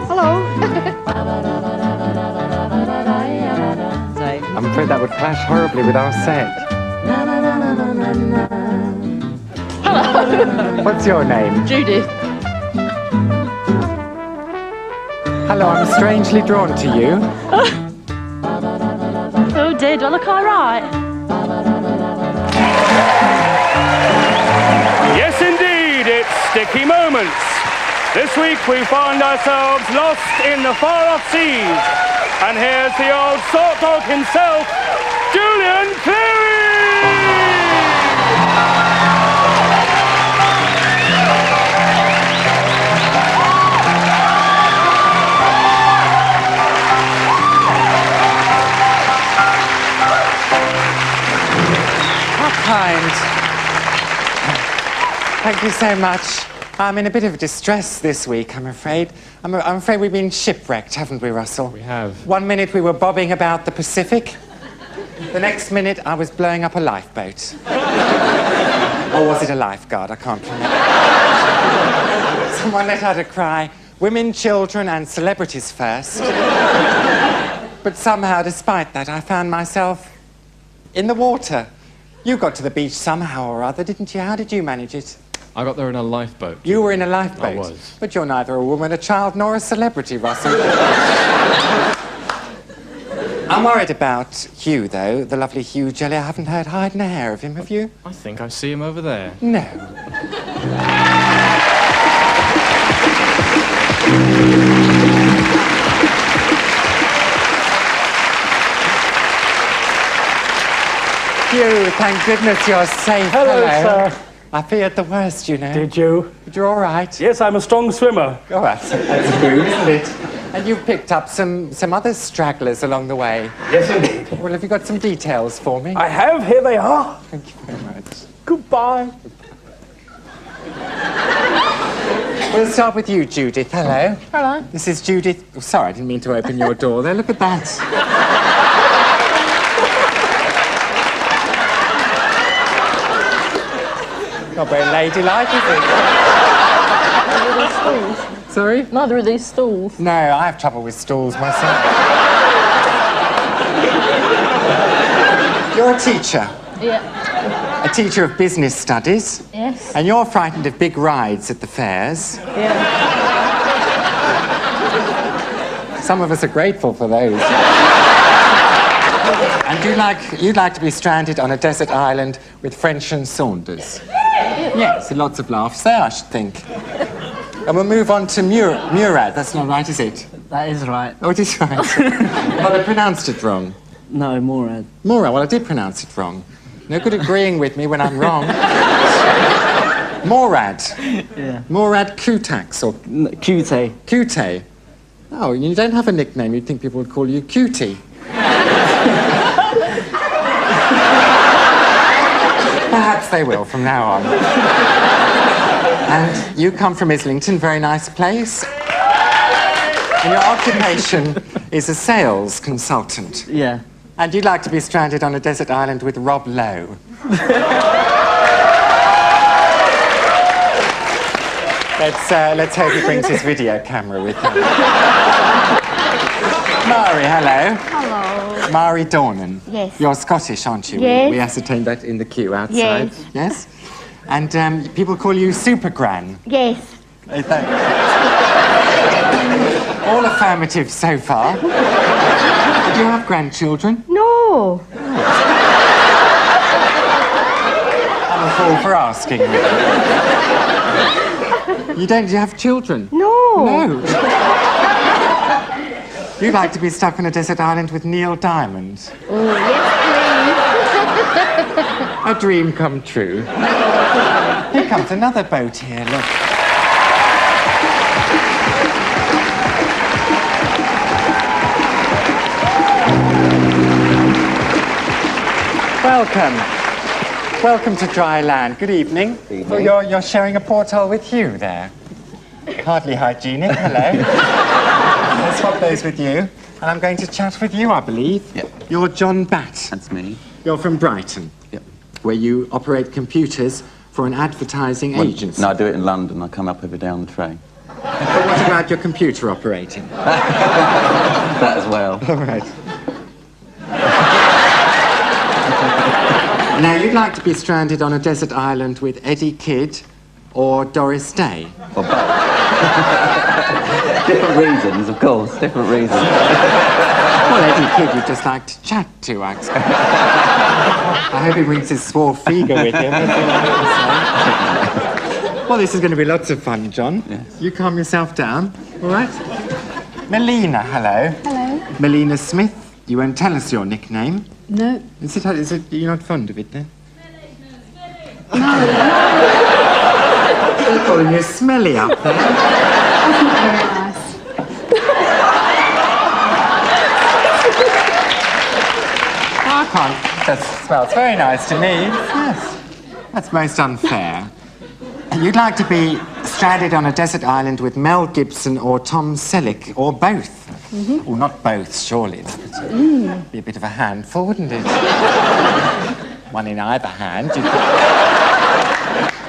Hello. I'm afraid that would clash horribly with our set. Hello. What's your name? Judith. Hello, I'm strangely drawn to you. Oh dear, do I look all right? Yes, indeed, it's sticky moments. This week we find ourselves lost in the far-off seas. And here's the old salt dog himself, Julian Clary! Kind. Thank you so much. I'm in a bit of distress this week, I'm afraid. I'm afraid we've been shipwrecked, haven't we, Russell? We have. One minute we were bobbing about the Pacific. The next minute I was blowing up a lifeboat. Or was it a lifeguard? I can't remember. Someone let out a cry, women, children and celebrities first. But somehow, despite that, I found myself in the water. You got to the beach somehow or other, didn't you? How did you manage it? I got there in a lifeboat. You were in a lifeboat? I was. But you're neither a woman, a child, nor a celebrity, Russell. I'm worried about Hugh, though, the lovely Hugh Jelly. I haven't heard hide nor hair of him, have you? I think I see him over there. No. Hugh, thank goodness you're safe. Hello, sir. I feared the worst, you know. Did you? But you're all right. Yes, I'm a strong swimmer. Oh, that's a boon, isn't it? And you've picked up some other stragglers along the way. Yes, indeed. Well, have you got some details for me? I have. Here they are. Thank you very much. Goodbye. We'll start with you, Judith. Hello. Hello. This is Judith. Oh, sorry, I didn't mean to open your door there. Look at that. Not very ladylike, is Neither are these stools. it? Sorry? Neither are these stools. No, I have trouble with stools myself. You're a teacher. Yeah. A teacher of business studies. Yes. And you're frightened of big rides at the fairs. Yeah. Some of us are grateful for those. And you'd like to be stranded on a desert island with French and Saunders. Yes, lots of laughs there, I should think. And we'll move on to Murad. That's not right, is it? That is right. Oh, it is right. Well, I pronounced it wrong. No, Morad. Murad, well, I did pronounce it wrong. No good agreeing with me when I'm wrong. Morad. Yeah. Morad Kutax, or Cute. Cute. Oh, you don't have a nickname. You'd think people would call you Cutie. Perhaps they will from now on. And you come from Islington, very nice place. And your occupation is a sales consultant. Yeah. And you'd like to be stranded on a desert island with Rob Lowe. Let's hope he brings his video camera with him. Mari, hello. Hello. Mari Dornan. Yes. You're Scottish, aren't you? Yes. We ascertained that in the queue outside. Yes. Yes? And people call you Super Gran. Yes. Is that... All affirmative so far. Do you have grandchildren? No. I'm a fool for asking. You have children? No. No. You'd like to be stuck on a desert island with Neil Diamond? Oh, yes, A dream come true. Here comes another boat here, look. Welcome. Welcome to dry land. Good evening. Oh, you're sharing a porthole with Hugh there. Hardly hygienic. Hello. I'll swap those with you. And I'm going to chat with you, I believe. Yep. You're John Batt. That's me. You're from Brighton. Yep. Where you operate computers for an advertising agency? No, I do it in London. I come up every day on the train. But what about your computer operating? That as well. All right. Now, you'd like to be stranded on a desert island with Eddie Kidd or Doris Day? Or both. Different reasons, of course. Different reasons. Well, Eddie Kidd you'd just like to chat to, I expect. I hope he brings his small figure with him. Well, this is going to be lots of fun, John. Yes. You calm yourself down, all right? Melina, hello. Hello. Melina Smith. You won't tell us your nickname. No. Is it you're not fond of it, then? They're calling you smelly up there. That's not very nice. I can't. That smells very nice to me. Yes. That's most unfair. You'd like to be stranded on a desert island with Mel Gibson or Tom Selleck, or both. Mm-hmm. Well, not both, surely. That would be a bit of a handful, wouldn't it? One in either hand.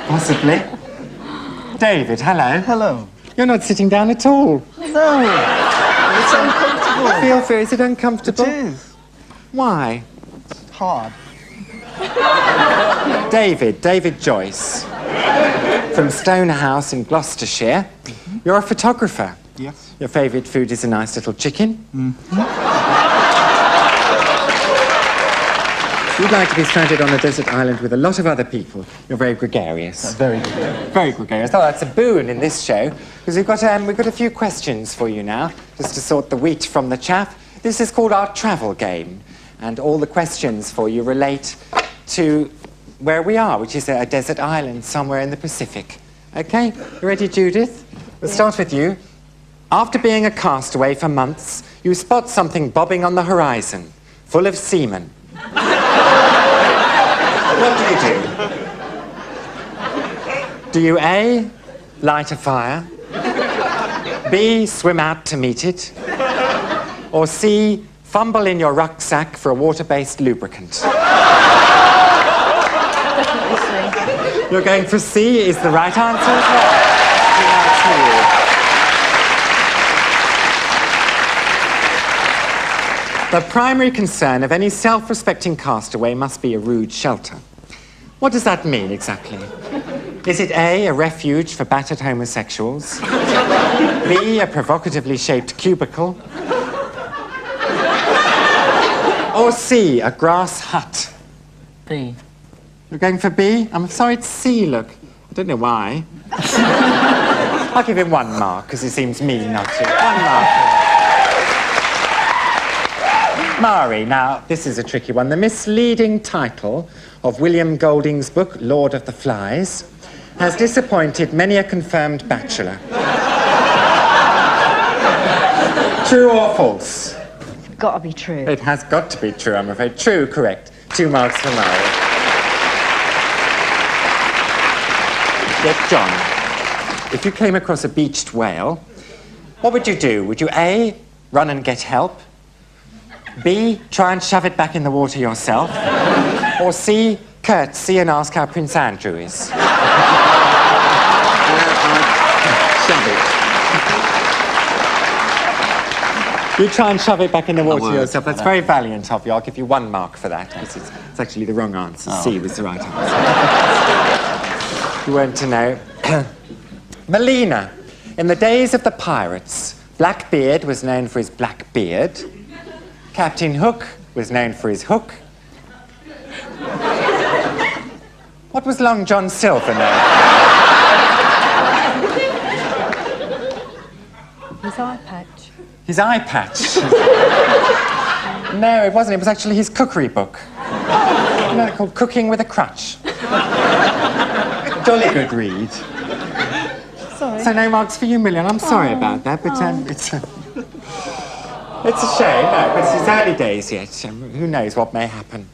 Possibly. David, hello. Hello. You're not sitting down at all. No. It's uncomfortable. Feel free. Is it uncomfortable? It is. Why? It's hard. David Joyce, from Stonehouse in Gloucestershire. Mm-hmm. You're a photographer. Yes. Your favourite food is a nice little chicken. Mm-hmm. You'd like to be stranded on a desert island with a lot of other people. You're very gregarious. Very good. Very gregarious. Oh, that's a boon in this show, because we've got a few questions for you now, just to sort the wheat from the chaff. This is called our travel game, and all the questions for you relate to where we are, which is a desert island somewhere in the Pacific. Okay, you ready, Judith? We'll start with you. After being a castaway for months, you spot something bobbing on the horizon, full of seamen. What do you do? Do you A, light a fire, B, swim out to meet it, or C, fumble in your rucksack for a water-based lubricant? You're going for C is the right answer as well. The primary concern of any self-respecting castaway must be a rude shelter. What does that mean exactly? Is it A, a refuge for battered homosexuals? B, a provocatively shaped cubicle? Or C, a grass hut? B. You're going for B? I'm sorry, it's C, look. I don't know why. I'll give him 1 mark, because it seems mean not to. 1 mark. Mari, now, this is a tricky one. The misleading title of William Golding's book, Lord of the Flies, has disappointed many a confirmed bachelor. True or false? It's got to be true. It has got to be true, I'm afraid. True, correct. 2 marks for Mari. Yet, John, if you came across a beached whale, what would you do? Would you A, run and get help? B, try and shove it back in the water yourself? Or C, curtsy and ask how Prince Andrew is? Shove it. You try and shove it back in the water would. yourself. That's very valiant of you. I'll give you 1 mark for that. It's actually the wrong answer. C was the right answer. You weren't to know. Melina, in the days of the pirates, Blackbeard was known for his black beard. Captain Hook was known for his hook. What was Long John Silver known? His eye patch. His eye patch. No, it wasn't. It was actually his cookery book. You know, called Cooking with a Crutch. Jolly good read. Sorry. So no marks for you, Million. I'm sorry about that, but it's a shame. No, but it's early days yet. Who knows what may happen.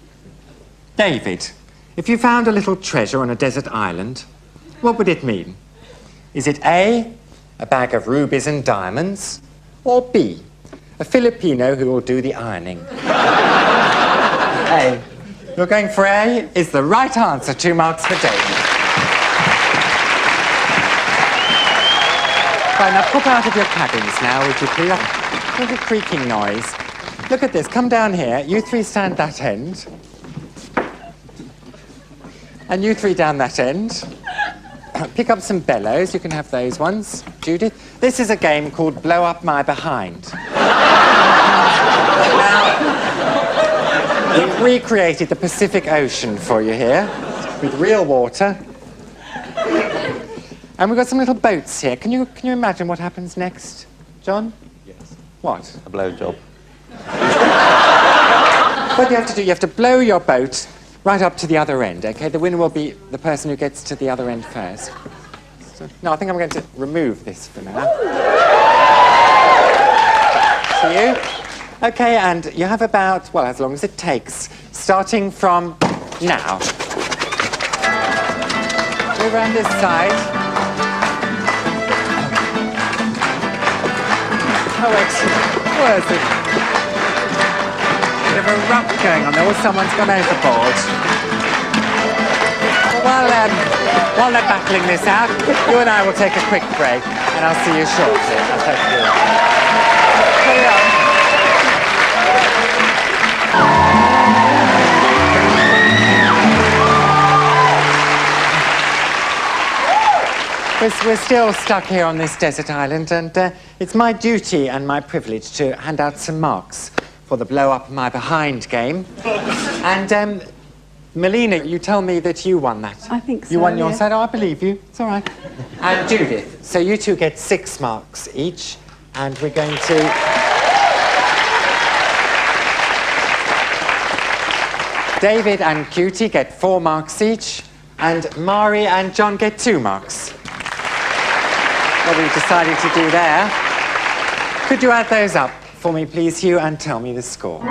David, if you found a little treasure on a desert island, what would it mean? Is it A, a bag of rubies and diamonds, or B, a Filipino who will do the ironing? A. You're going for A is the right answer. 2 marks for David. Right, now pop out of your cabins now, would you please? There's a creaking noise. Look at this, come down here. You three stand that end. And you three down that end. Pick up some bellows, you can have those ones. Judith, this is a game called Blow Up My Behind. Now, we've recreated the Pacific Ocean for you here, with real water. And we've got some little boats here. Can you imagine what happens next, John? Yes. What? A blowjob. What you have to do, you have to blow your boat right up to the other end, OK? The winner will be the person who gets to the other end first. So, no, I think I'm going to remove this for now. To you. OK, and you have about, well, as long as it takes, starting from now. Move around this side. Oh, excellent. Where's it? Bit of a ruck going on there. Well, someone's gone overboard. Well, while they're battling this out, you and I will take a quick break, and I'll see you shortly. I'll take you. Carry on. We're still stuck here on this desert island, and it's my duty and my privilege to hand out some marks for the Blow Up My Behind game. And, Melina, you tell me that you won that. I think so, You won your yeah. side? Oh, I believe you. It's all right. And Judith, so you two get 6 marks each, and we're going to... David and Cutie get 4 marks each, and Mari and John get 2 marks. What we've decided to do there. Could you add those up for me, please, Hugh, and tell me the score?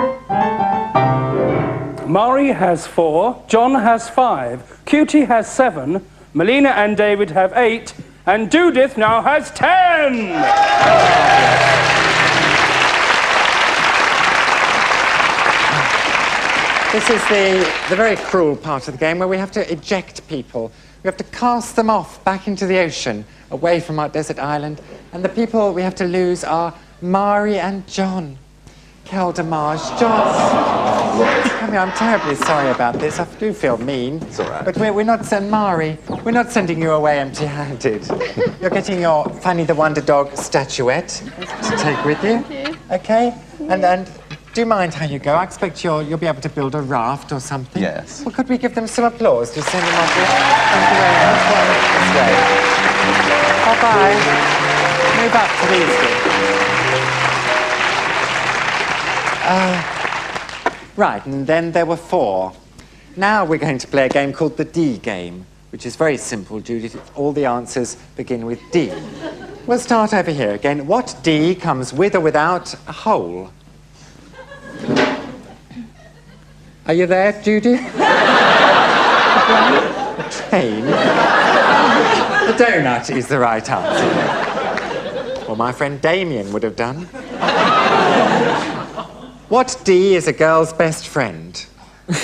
Mari has 4, John has 5, Cutie has 7, Melina and David have 8, and Judith now has 10! This is the very cruel part of the game where we have to eject people. We have to cast them off back into the ocean, away from our desert island. And the people we have to lose are Mari and John. Quel dommage. John, come here, I'm terribly sorry about this. I do feel mean. It's all right. But we're not sending Mari. We're not sending you away empty-handed. You're getting your Fanny the Wonder Dog statuette to take with you. Thank you. Okay? And do you mind how you go? I expect you'll be able to build a raft or something. Yes. Well, could we give them some applause to send them off here? Thank you very much. This way. Bye-bye. Move up to these two. Right, and then there were 4. Now we're going to play a game called the D game, which is very simple, Judith. All the answers begin with D. We'll start over here again. What D comes with or without a hole? Are you there, Judy? A train? A donut is the right answer. Well, my friend Damien would have done. What D is a girl's best friend? Well,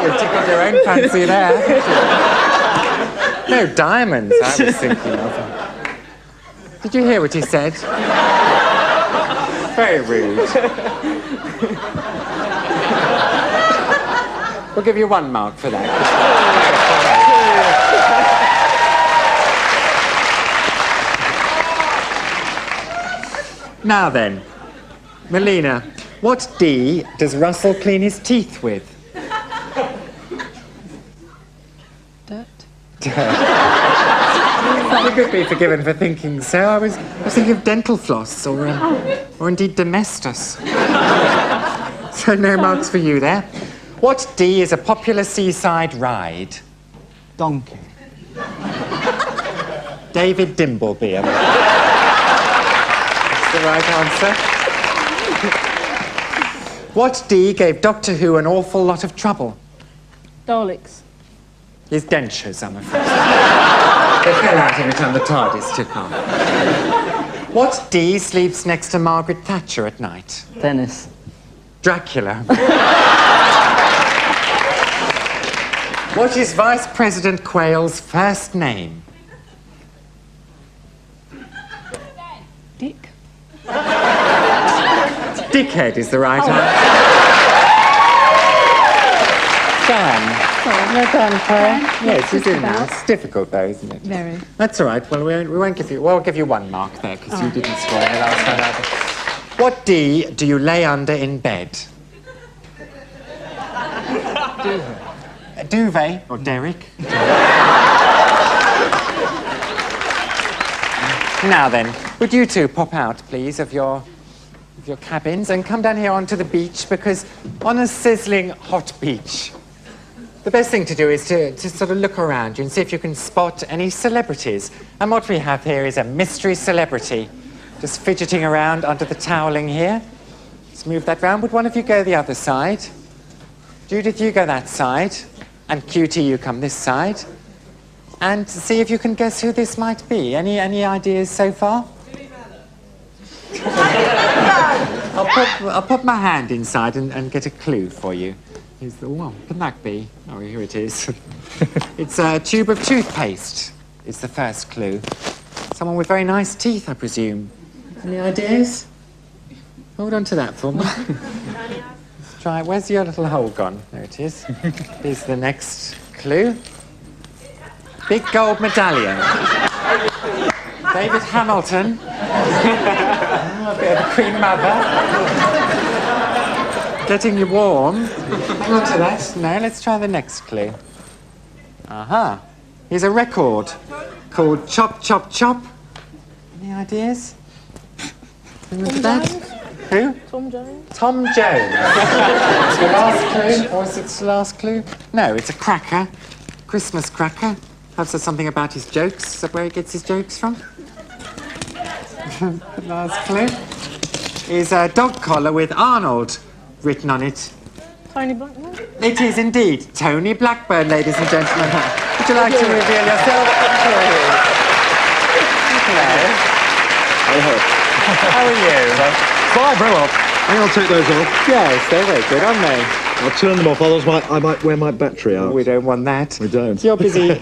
you tickled your own fancy there. No diamonds, I was thinking of. Did you hear what he said? Very rude. We'll give you 1 mark for that. Now then, Melina, what D does Russell clean his teeth with? Dirt. You could be forgiven for thinking so. I was thinking of dental floss or indeed domestos. So no marks for you there. What D is a popular seaside ride? Donkey. David Dimbleby. That's the right answer. What D gave Doctor Who an awful lot of trouble? Daleks. His dentures, I'm afraid. They fell out every time the TARDIS took off. What D sleeps next to Margaret Thatcher at night? Dennis. Dracula. What is Vice President Quayle's first name? Dick. Dickhead is the right answer. Dan. Well done, Claire. Yes, you did. It's difficult, though, isn't it? Very. That's all right. Well, we won't give you. We'll give you 1 mark there because you didn't score any last time either. What D do you lay under in bed? A duvet or Derek? Now then, would you two pop out, please, of your cabins and come down here onto the beach, because on a sizzling hot beach, the best thing to do is to sort of look around you and see if you can spot any celebrities. And what we have here is a mystery celebrity just fidgeting around under the toweling here. Let's move that round. Would one of you go the other side? Judith, you go that side. And Cutie, you come this side. And see if you can guess who this might be. Any ideas so far? I'll pop my hand inside and get a clue for you. Here's the one. What can that be? Oh, here it is. It's a tube of toothpaste. It's the first clue. Someone with very nice teeth, I presume. Any ideas? Hold on to that for me. Let's try it. Where's your little hole gone? There it is. Here's the next clue. Big gold medallion. David Hamilton. A bit of a Queen Mother. Getting you warm. Hang on to that. No, let's try the next clue. Aha. Here's a record called Chop, Chop, Chop. Any ideas? Hang on to that. Who? Tom Jones. Tom Jones. It's the last clue. Or is it the last clue? No, it's a cracker. Christmas cracker. Perhaps there's something about his jokes. Is that where he gets his jokes from? The last clue is a dog collar with Arnold written on it. Tony Blackman. It is indeed Tony Blackburn, ladies and gentlemen. Would you like to reveal yourself? Hello. How are you? Fine, very well. Hang on, I'll take those off. Yes, they're very good, aren't they? I'll turn them off, otherwise I might wear my battery out. We don't want that. We don't. You're busy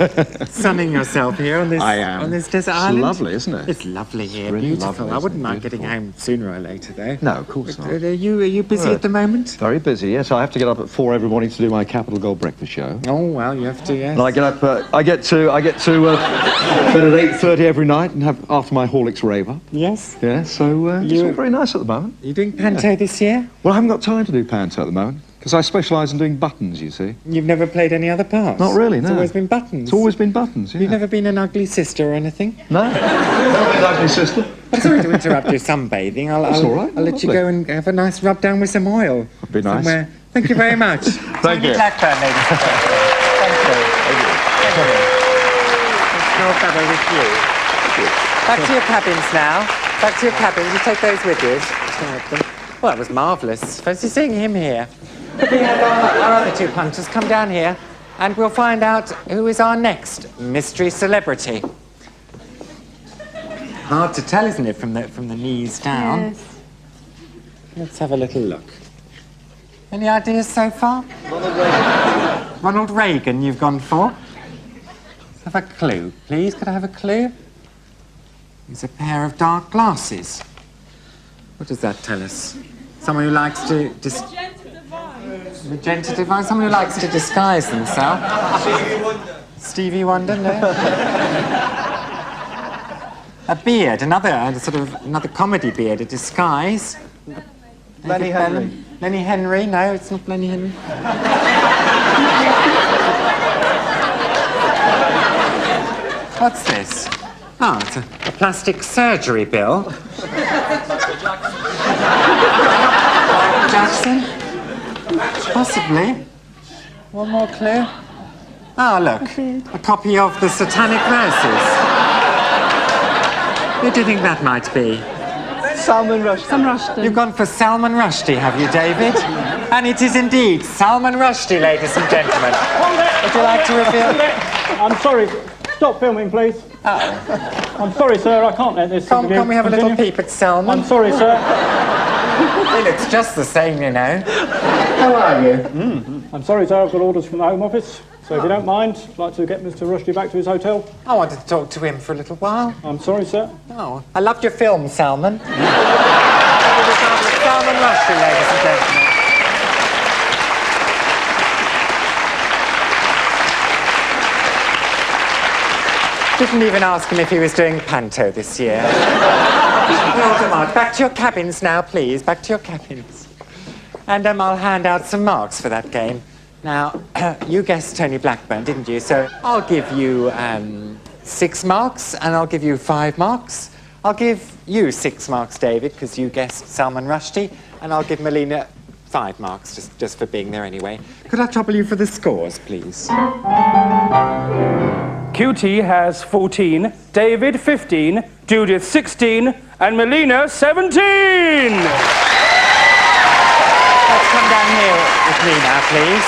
sunning yourself here on this, I am. on this desert It's island. lovely, isn't it? It's lovely here, really beautiful. lovely, I wouldn't isn't it? mind getting Beautiful. home sooner or later, though. No, of course not. Are you busy at the moment? Very busy, yes. I have to get up at 4 every morning to do my Capital Gold breakfast show. Oh, well, you have to, yes. And I get up, I get to bed at 8:30 every night and have after my Horlicks rave up. Yes? Yeah, so it's all very nice at the moment. Are you doing Panto this year? Well, I haven't got time to do panto at the moment because I specialise in doing buttons, you see. You've never played any other parts? Not really, no. It's always been buttons. It's always been buttons, yeah. You've never been an ugly sister or anything? No. Not been ugly, sister. I'm sorry to interrupt your sunbathing. That's all right. I'll let you Lovely. go and have a nice rub down with some oil. That'd be nice. Somewhere. Thank you very much. Thank you. Blackburn, ladies and gentlemen. Thank you. Thank you. It's no better with you. Back to your cabins now. Back to your cabins. You take those with you. Well, that was marvellous. Fancy seeing him here. Could we have our other two punters come down here and we'll find out who is our next mystery celebrity. Hard to tell, isn't it, from the knees down? Yes. Let's have a little look. Any ideas so far? Ronald Reagan, you've gone for? Let's have a clue, please. Could I have a clue? It's a pair of dark glasses. What does that tell us? Someone who likes to... Magenta Divine? Someone who likes to disguise themselves. Stevie Wonder. Stevie Wonder, no? A beard, another comedy beard, a disguise. Lenny Henry. Lenny Henry? No, it's not Lenny Henry. What's this? Oh, it's a plastic surgery bill. Jackson? Possibly. One more clue. Oh, look. A copy of the Satanic Verses. Who do you think that might be? Salman Rushdie. Sam Rushton. You've gone for Salman Rushdie, have you, David? And it is indeed Salman Rushdie, ladies and gentlemen. Would you like to reveal? I'm sorry. Stop filming, please. Oh. I'm sorry, sir, I can't let this interview Can't we have a little continue. peep at Salmon? I'm sorry, sir. He looks just the same, you know. How are you? I'm sorry, sir, I've got orders from the Home Office. So if you don't mind, I'd like to get Mr. Rushdie back to his hotel. I wanted to talk to him for a little while. I'm sorry, sir. Oh, I loved your film, Salmon. Salmon Rushdie, ladies and gentlemen. Didn't even ask him if he was doing panto this year. Well, come on, back to your cabins now, please. Back to your cabins. And I'll hand out some marks for that game. Now, you guessed Tony Blackburn, didn't you? So I'll give you 6 marks, and I'll give you 5 marks. I'll give you 6 marks, David, because you guessed Salman Rushdie, and I'll give Melina 5 marks, just for being there anyway. Could I trouble you for the scores, please? QT has 14, David 15, Judith 16, and Melina 17! Let's come down here with me now, please.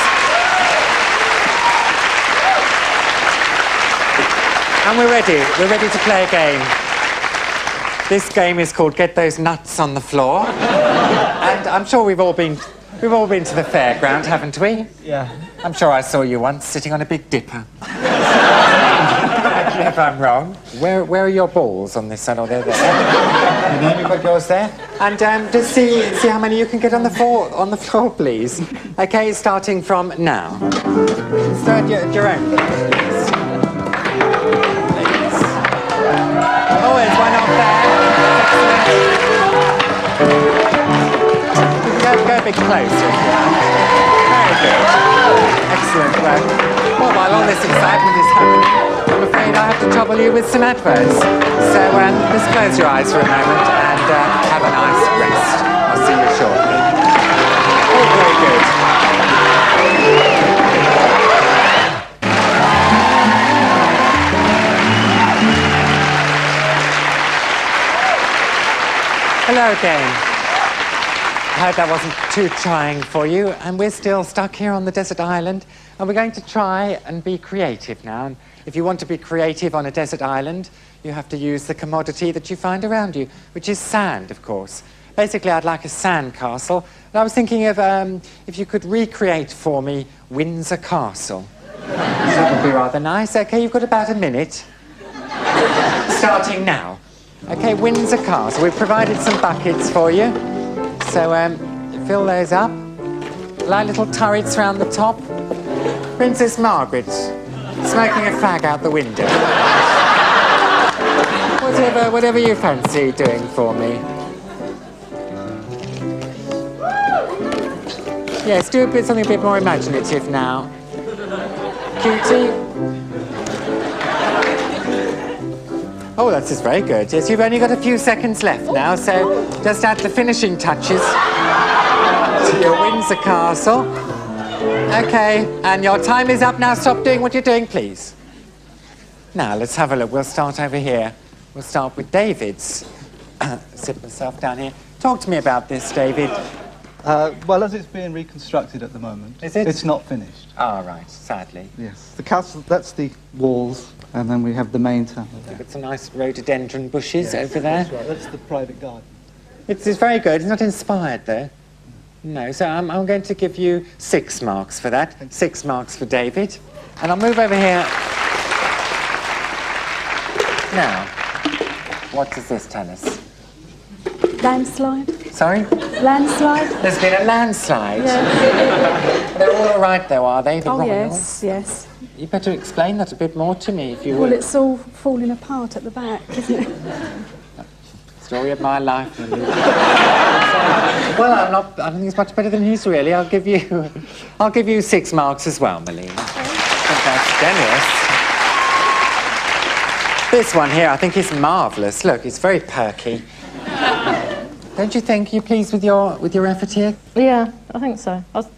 And we're ready to play a game. This game is called Get Those Nuts on the Floor. And I'm sure we've all been to the fairground, haven't we? Yeah. I'm sure I saw you once sitting on a Big Dipper. If I'm wrong. Where are your balls on this side? Oh, they're there. You've got yours there. And just see how many you can get on the floor, please. Okay, starting from now. Start your own, please. Oh, there's one up there. Excellent. Go a bit closer. Very good. Excellent work. Well, while all this excitement is happening, I'm afraid I have to trouble you with some adverts. So just close your eyes for a moment and have a nice rest. I'll see you shortly. Oh, very good. Hello again. I hope that wasn't too trying for you, and we're still stuck here on the desert island, and we're going to try and be creative now. And if you want to be creative on a desert island, you have to use the commodity that you find around you, which is sand, of course. Basically, I'd like a sand castle, and I was thinking of if you could recreate for me Windsor Castle. That would be rather nice. Okay, you've got about a minute. Starting now. Okay, Windsor Castle. We've provided some buckets for you. So, fill those up. Light little turrets round the top. Princess Margaret, smoking a fag out the window. Whatever you fancy doing for me. Yes, do something a bit more imaginative now. Cutie. Oh, that's just very good. Yes, you've only got a few seconds left now, so just add the finishing touches to your Windsor Castle. Okay, and your time is up now. Stop doing what you're doing, please. Now, let's have a look. We'll start over here. We'll start with David's. Sit myself down here. Talk to me about this, David. Well, as it's being reconstructed at the moment, Is it? It's not finished. Oh, right, sadly. Yes. The castle, that's the walls, and then we have the main tower there. Got some nice rhododendron bushes Yes, over there. That's right. That's the private garden. It's very good. It's not inspired, though. No, so I'm going to give you 6 marks for that. 6 marks for David. And I'll move over here. Now, what does this tell us? Landslide? Sorry? Landslide? There's been a landslide. Yes. They're all right, though, are they? The Oh, royals? yes. You better explain that a bit more to me, if you Well, would. it's all falling apart at the back, isn't it? Story of my life. Well, I don't think it's much better than his, really. I'll give you 6 marks as well, Melina. I think that's generous. This one here, I think, is marvellous. Look, it's very perky. Don't you think? Are you pleased with your effort here? Yeah, I think so. I've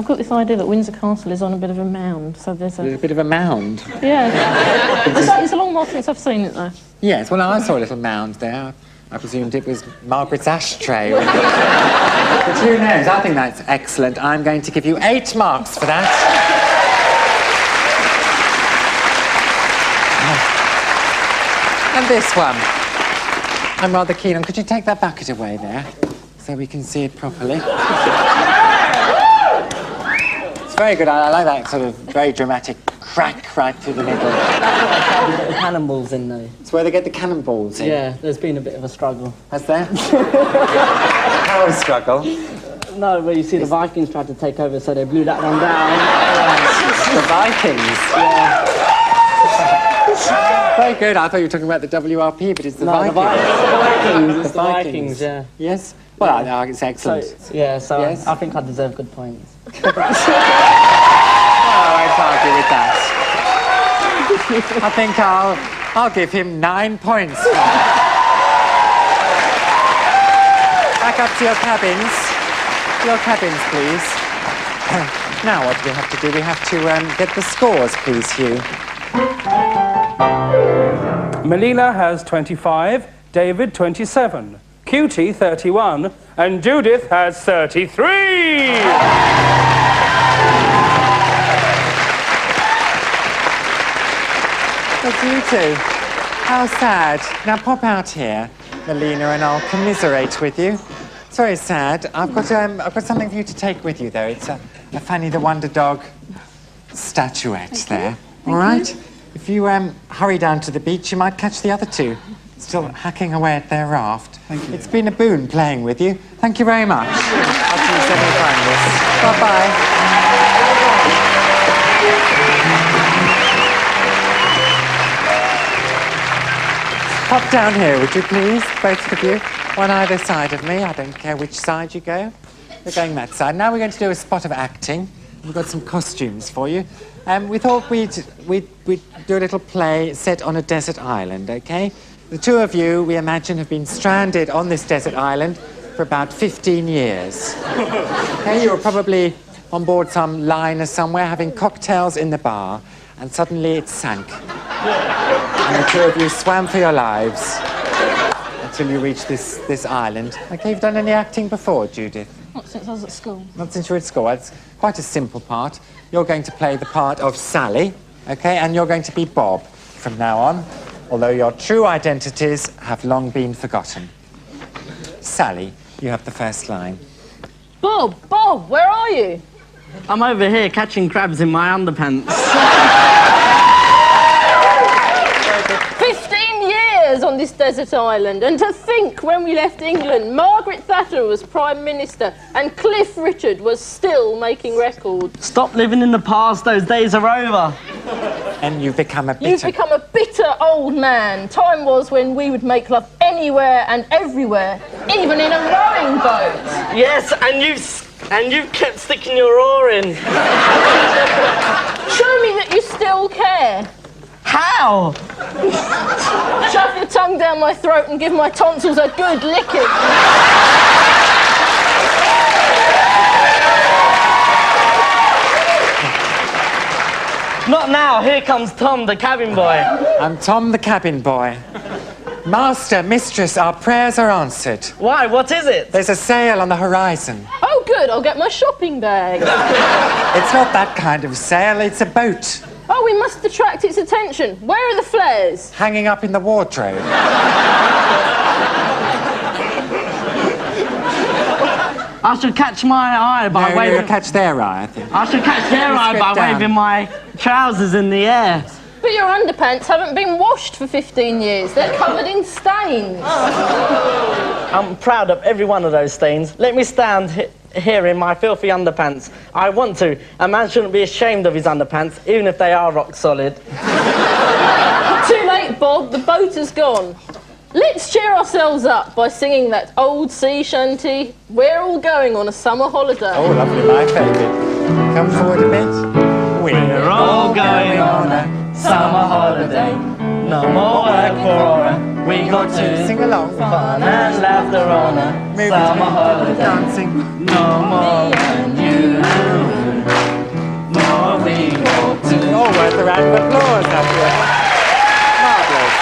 got this idea that Windsor Castle is on a bit of a mound, so there's A bit of a mound. Yeah. It's a long while since I've seen it, though. Yes, well, I saw a little mound there. I presumed it was Margaret's ashtray. But who knows? I think that's excellent. I'm going to give you 8 marks for that. And this one. I'm rather keen on. Could you take that bucket away there so we can see it properly? It's very good. I like that sort of very dramatic crack right through the middle. That's where the cannonballs in, though. It's where they get the cannonballs in. Yeah, there's been a bit of a struggle. Has there? How a struggle? No, where you see the Vikings tried to take over, so they blew that one down. The Vikings? Yeah. Very good. I thought you were talking about the WRP, but it's the Vikings. The Vikings. It's the Vikings, yeah. Yes? Well, no, it's excellent. So, yeah, so yes? I think I deserve good points. Oh, I can't argue with that. I think I'll give him 9 points. Back up to your cabins. Your cabins, please. Now what do we have to do? We have to get the scores, please, Hugh. Melina has 25, David 27, Cutie 31, and Judith has 33! Look, you two. How sad. Now pop out here, Melina, and I'll commiserate with you. It's very sad. I've got something for you to take with you, though. It's a Fanny the Wonder Dog statuette there. All right? If you hurry down to the beach, you might catch the other two still hacking away at their raft. Thank you. It's been a boon playing with you. Thank you very much. I'll see you semi-finalists. Bye-bye. Pop down here, would you please, both of you? One either side of me. I don't care which side you go. We're going that side. Now we're going to do a spot of acting. We've got some costumes for you. We thought we'd do a little play set on a desert island, okay? The two of you, we imagine, have been stranded on this desert island for about 15 years. Okay, you were probably on board some liner somewhere having cocktails in the bar, and suddenly it sank. And the two of you swam for your lives until you reached this island. Okay, you've done any acting before, Judith? Not since I was at school. Not since you were at school. It's quite a simple part. You're going to play the part of Sally, okay, and you're going to be Bob from now on, although your true identities have long been forgotten. Sally, you have the first line. Bob, where are you? I'm over here catching crabs in my underpants. 15 years on this desert island, and to think when we left England, Margaret Thatcher was Prime Minister and Cliff Richard was still making records. Stop living in the past, those days are over. And you've become a bitter... You've become a bitter old man. Time was when we would make love anywhere and everywhere, even in a rowing boat. Yes, and you've kept sticking your oar in. Show me that you still care. How? Shove your tongue down my throat and give my tonsils a good licking. Not now, here comes Tom, the cabin boy. I'm Tom, the cabin boy. Master, mistress, our prayers are answered. Why, what is it? There's a sail on the horizon. Oh, good, I'll get my shopping bag. It's not that kind of sail, it's a boat. Oh, we must attract its attention. Where are the flares? Hanging up in the wardrobe. I should catch my eye by waving... You'll catch their eye, I think. I should catch their eye by waving my trousers in the air. But your underpants haven't been washed for 15 years. They're covered in stains. I'm proud of every one of those stains. Let me stand here in my filthy underpants. I want to. A man shouldn't be ashamed of his underpants, even if they are rock solid. Too late, Bob. The boat has gone. Let's cheer ourselves up by singing that old sea shanty, We're All Going on a Summer Holiday. Oh, lovely, my favourite. Come forward a bit. We're all going on a summer holiday. No more work for Aura. We got to sing along. Fun and laughter on a summer holiday. Dancing. No more than you. More we walk to. Oh, worth a round of applause up here. Marvellous.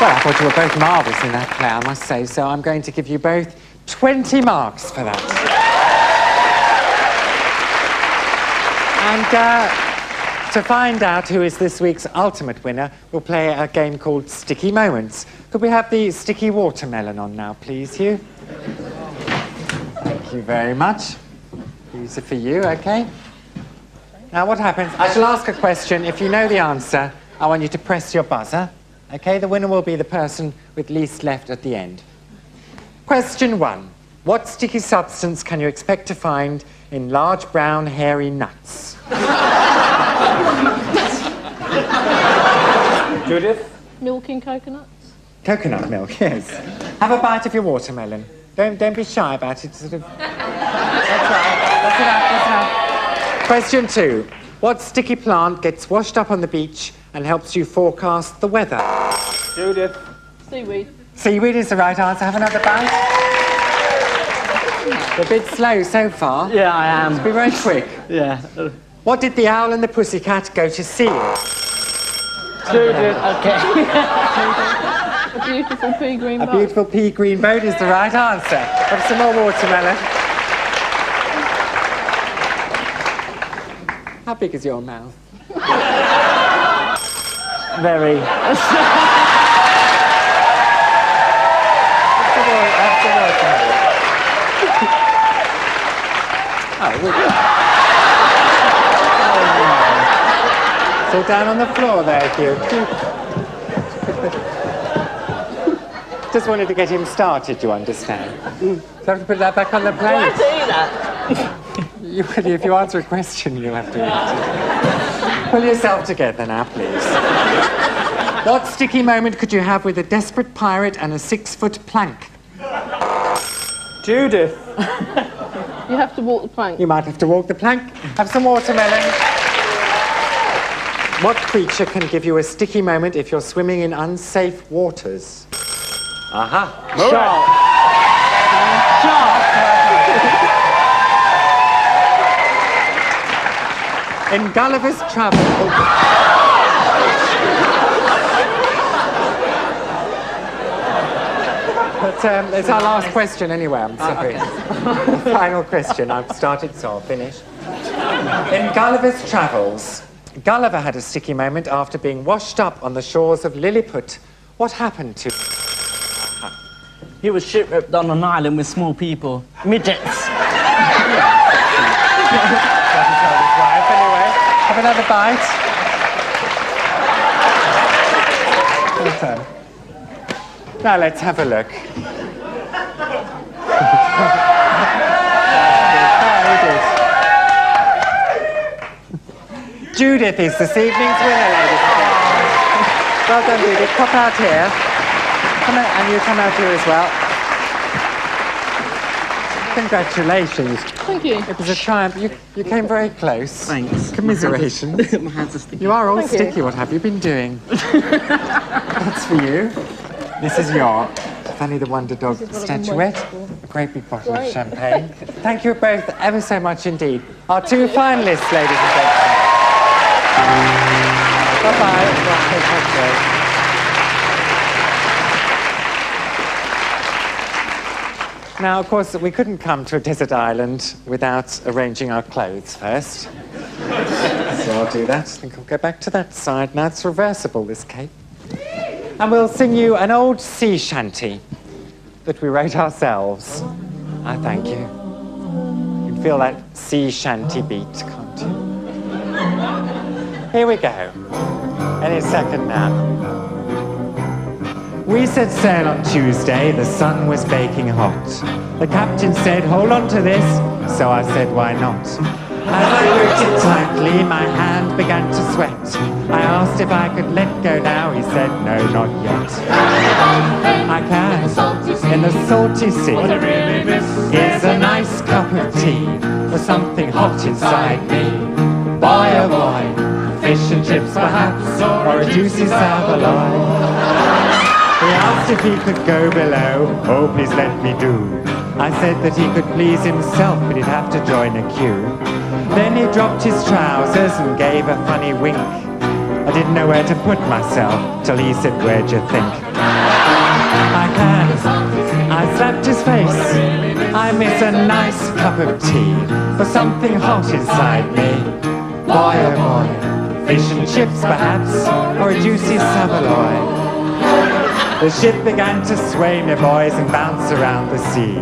Well, I thought you were both marvellous in that play, I must say, so I'm going to give you both 20 marks for that. And to find out who is this week's ultimate winner, we'll play a game called Sticky Moments. Could we have the sticky watermelon on now, please, Hugh? Thank you very much. These are for you, OK? Now, what happens? I shall ask a question. If you know the answer, I want you to press your buzzer. OK? The winner will be the person with least left at the end. Question 1. What sticky substance can you expect to find in large brown hairy nuts? Judith? Milk in coconuts? Coconut milk, yes. Have a bite of your watermelon. Don't be shy about it. Sort of. That's right. That's enough. That's enough. Question 2. What sticky plant gets washed up on the beach and helps you forecast the weather? Judith? Seaweed. Seaweed is the right answer. Have another bite. You're a bit slow so far. Yeah, I am. Be very quick. Yeah. What did the owl and the pussycat go to see? Judith. Okay. A beautiful pea green boat. A beautiful pea green boat is the right answer. Have some more watermelon. How big is your mouth? Very. Have some watermelon. So down on the floor there, Hugh. Just wanted to get him started, you understand. So I have to put that back on the plate. I have to eat that. If you answer a question, you'll have to eat it. Pull yourself together now, please. What sticky moment could you have with a desperate pirate and a 6-foot plank? Judith. You have to walk the plank. You might have to walk the plank. Have some watermelon. What creature can give you a sticky moment if you're swimming in unsafe waters? Aha. Shark. Shark. In Gulliver's Travels... But it's our last question anyway, I'm sorry. Final question. I've started, so I'll finish. In Gulliver's Travels, Gulliver had a sticky moment after being washed up on the shores of Lilliput. What happened to him? He was shipwrecked on an island with small people. Midgets. Anyway, have another bite. Now let's have a look. Judith is this evening's winner, ladies and gentlemen. Well done, Judith. Pop out here. Come out, and you come out here as well. Congratulations. Thank you. It was a triumph. You came very close. Thanks. Commiserations. My hands are sticky. You are all Thank you. sticky. What have you been doing? That's for you. This is your Fanny the Wonder Dog statuette. A great big bottle of champagne. Thank you both ever so much indeed. Our 2 finalists, ladies and gentlemen. Bye-bye. Now, of course, we couldn't come to a desert island without arranging our clothes first. So I'll do that. I think I'll go back to that side. Now it's reversible, this cape. And we'll sing you an old sea shanty that we wrote ourselves. I thank you. You can feel that sea shanty beat, can't you? Here we go. Any second now. We set sail on Tuesday, the sun was baking hot. The captain said, hold on to this, so I said, why not? As I gripped it tightly, my hand began to sweat. I asked if I could let go now, he said, no, not yet. I can, in the salty sea, here's a nice cup of tea, with something hot inside me. Boy, oh boy, fish and chips perhaps, or a juicy saveloy. He asked if he could go below, oh please let me do. I said that he could please himself, but he'd have to join a queue. Then he dropped his trousers and gave a funny wink. I didn't know where to put myself, till he said, where'd you think? I can. I slapped his face. I miss a nice cup of tea, for something hot inside me. Boy, oh boy, fish and chips perhaps, or a juicy saveloy. The ship began to sway, me boys, and bounce around the sea.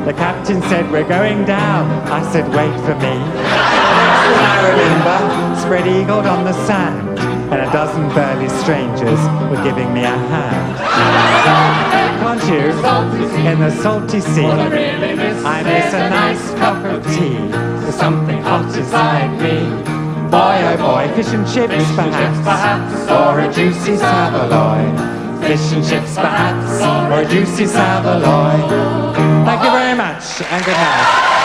The captain said, we're going down. I said, wait for me. Next thing I remember, spread-eagled on the sand, and a dozen burly strangers were giving me a hand. Can't you? In the salty sea, I miss a nice cup of tea with something hot inside me. Boy, oh boy, fish and chips perhaps, or a juicy saveloy. Fish and chips perhaps, or a juicy saveloy. Thank you very much, and good night.